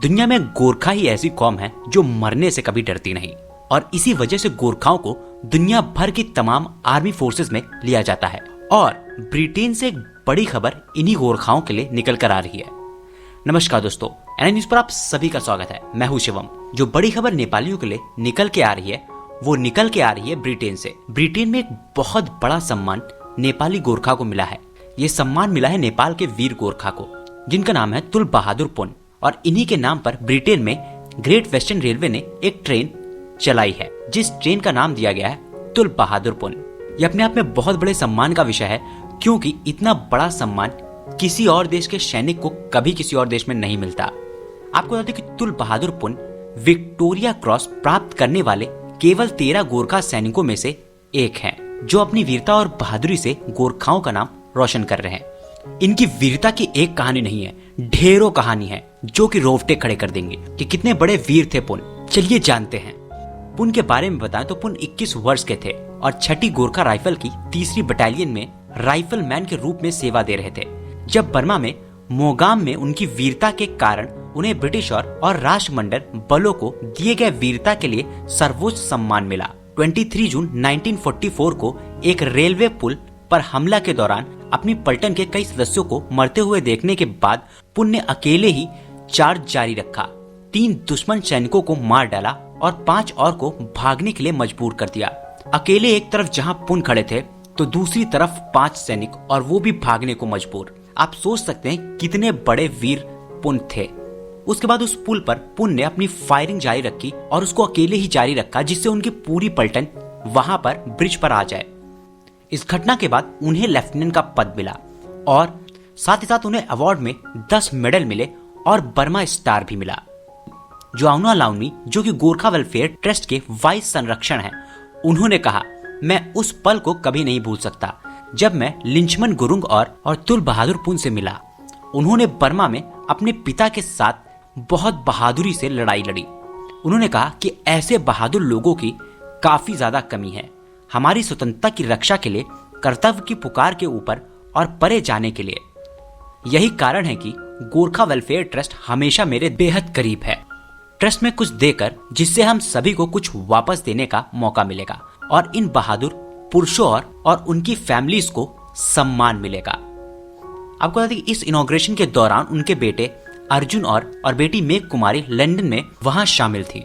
दुनिया में गोरखा ही ऐसी कौम है जो मरने से कभी डरती नहीं, और इसी वजह से गोरखाओं को दुनिया भर की तमाम आर्मी फोर्सेस में लिया जाता है। और ब्रिटेन से एक बड़ी खबर इन्हीं गोरखाओं के लिए निकल कर आ रही है। नमस्कार दोस्तों, एनआई न्यूज पर आप सभी का स्वागत है। मैं हूं शिवम। जो बड़ी खबर नेपालियों के लिए निकल के आ रही है वो निकल के आ रही है ब्रिटेन से। ब्रिटेन में एक बहुत बड़ा सम्मान नेपाली गोरखा को मिला है। ये सम्मान मिला है नेपाल के वीर गोरखा को, जिनका नाम है तुल बहादुर पुन। और इन्हीं के नाम पर ब्रिटेन में ग्रेट वेस्टर्न रेलवे ने एक ट्रेन चलाई है, जिस ट्रेन का नाम दिया गया है तुल बहादुर पुन। यह अपने आप में बहुत बड़े सम्मान का विषय है, क्योंकि इतना बड़ा सम्मान किसी और देश के सैनिक को कभी किसी और देश में नहीं मिलता। आपको बता दें कि तुल बहादुर पुन विक्टोरिया क्रॉस प्राप्त करने वाले केवल 13 गोरखा सैनिकों में से एक हैं, जो अपनी वीरता और बहादुरी से गोरखाओं का नाम रोशन कर रहे हैं। इनकी वीरता की एक कहानी नहीं है, ढेरों कहानी है जो कि रोंगटे खड़े कर देंगे कि कितने बड़े वीर थे पुन। चलिए जानते हैं। पुन के बारे में बताएं तो पुन 21 वर्ष के थे और 6ठी गोरखा राइफल की 3री बटालियन में राइफल मैन के रूप में सेवा दे रहे थे, जब बर्मा में मोगाम में उनकी वीरता के कारण उन्हें ब्रिटिश और राष्ट्रमंडल बलों को दिए गए वीरता के लिए सर्वोच्च सम्मान मिला। 23 जून 1944 को एक रेलवे पुल पर हमला के दौरान अपनी पलटन के कई सदस्यों को मरते हुए देखने के बाद पुन ने अकेले ही चार्ज जारी रखा। 3 दुश्मन सैनिकों को मार डाला और 5 और को भागने के लिए मजबूर कर दिया। अकेले एक तरफ जहां पुन खड़े थे तो दूसरी तरफ 5 सैनिक, और वो भी भागने को मजबूर। आप सोच सकते हैं कितने बड़े वीर पुन थे। उसके बाद उस पुल पर पुन ने अपनी फायरिंग जारी रखी और उसको अकेले ही जारी रखा, जिससे उनकी पूरी पलटन वहां पर ब्रिज पर आ जाए। इस घटना के बाद उन्हें लेफ्टिनेंट का पद मिला और साथ ही साथ उन्हें अवार्ड में 10 मेडल मिले और बर्मा स्टार भी मिला। जोआउना लाउनी, जो कि गोरखा वेलफेयर ट्रस्ट के वाइस संरक्षण हैं, उन्होंने कहा, मैं उस पल को कभी नहीं भूल सकता जब मैं लिंचमन गुरुंग और तुल बहादुर पुन से मिला। उन्होंने बर्मा में अपने पिता के साथ बहुत बहादुरी से लड़ाई लड़ी। उन्होंने कहा कि ऐसे बहादुर लोगों की काफी ज्यादा कमी है। हमारी स्वतंत्रता की रक्षा के लिए कर्तव्य की पुकार के ऊपर और परे जाने के लिए। यही कारण है कि गोरखा वेलफेयर ट्रस्ट हमेशा मेरे बेहद करीब है। ट्रस्ट में कुछ देकर जिससे हम सभी को कुछ वापस देने का मौका मिलेगा और इन बहादुर पुरुषों और उनकी फैमिलीज को सम्मान मिलेगा। आपको बता दें कि इस इनॉग्रेशन के दौरान उनके बेटे अर्जुन और बेटी मेघ कुमारी लंदन में वहां शामिल थी।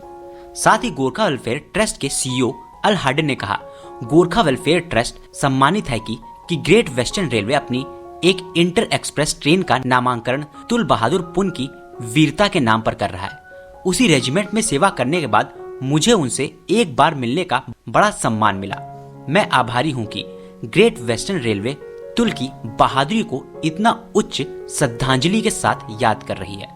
साथ ही गोरखा वेलफेयर ट्रस्ट के सीईओ अल हार्डन ने कहा, गोरखा वेलफेयर ट्रस्ट सम्मानित है कि ग्रेट वेस्टर्न रेलवे अपनी एक इंटर एक्सप्रेस ट्रेन का नामांकन तुल बहादुर पुन की वीरता के नाम पर कर रहा है। उसी रेजिमेंट में सेवा करने के बाद मुझे उनसे एक बार मिलने का बड़ा सम्मान मिला। मैं आभारी हूं कि ग्रेट वेस्टर्न रेलवे तुल की बहादुरी को इतना उच्च श्रद्धांजलि के साथ याद कर रही है।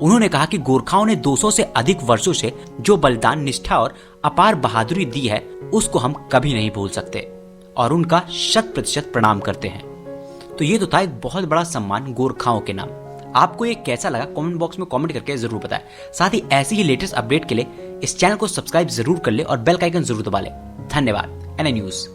उन्होंने कहा कि गोरखाओं ने 200 से अधिक वर्षों से जो बलिदान, निष्ठा और अपार बहादुरी दी है, उसको हम कभी नहीं भूल सकते और उनका 100% प्रणाम करते हैं। तो ये तो था एक बहुत बड़ा सम्मान गोरखाओं के नाम। आपको ये कैसा लगा कमेंट बॉक्स में कमेंट करके जरूर बताएं। साथ ही ऐसी ही लेटेस्ट अपडेट के लिए इस चैनल को सब्सक्राइब जरूर कर ले और बेल का आइकन जरूर दबा ले। धन्यवाद। ANI news.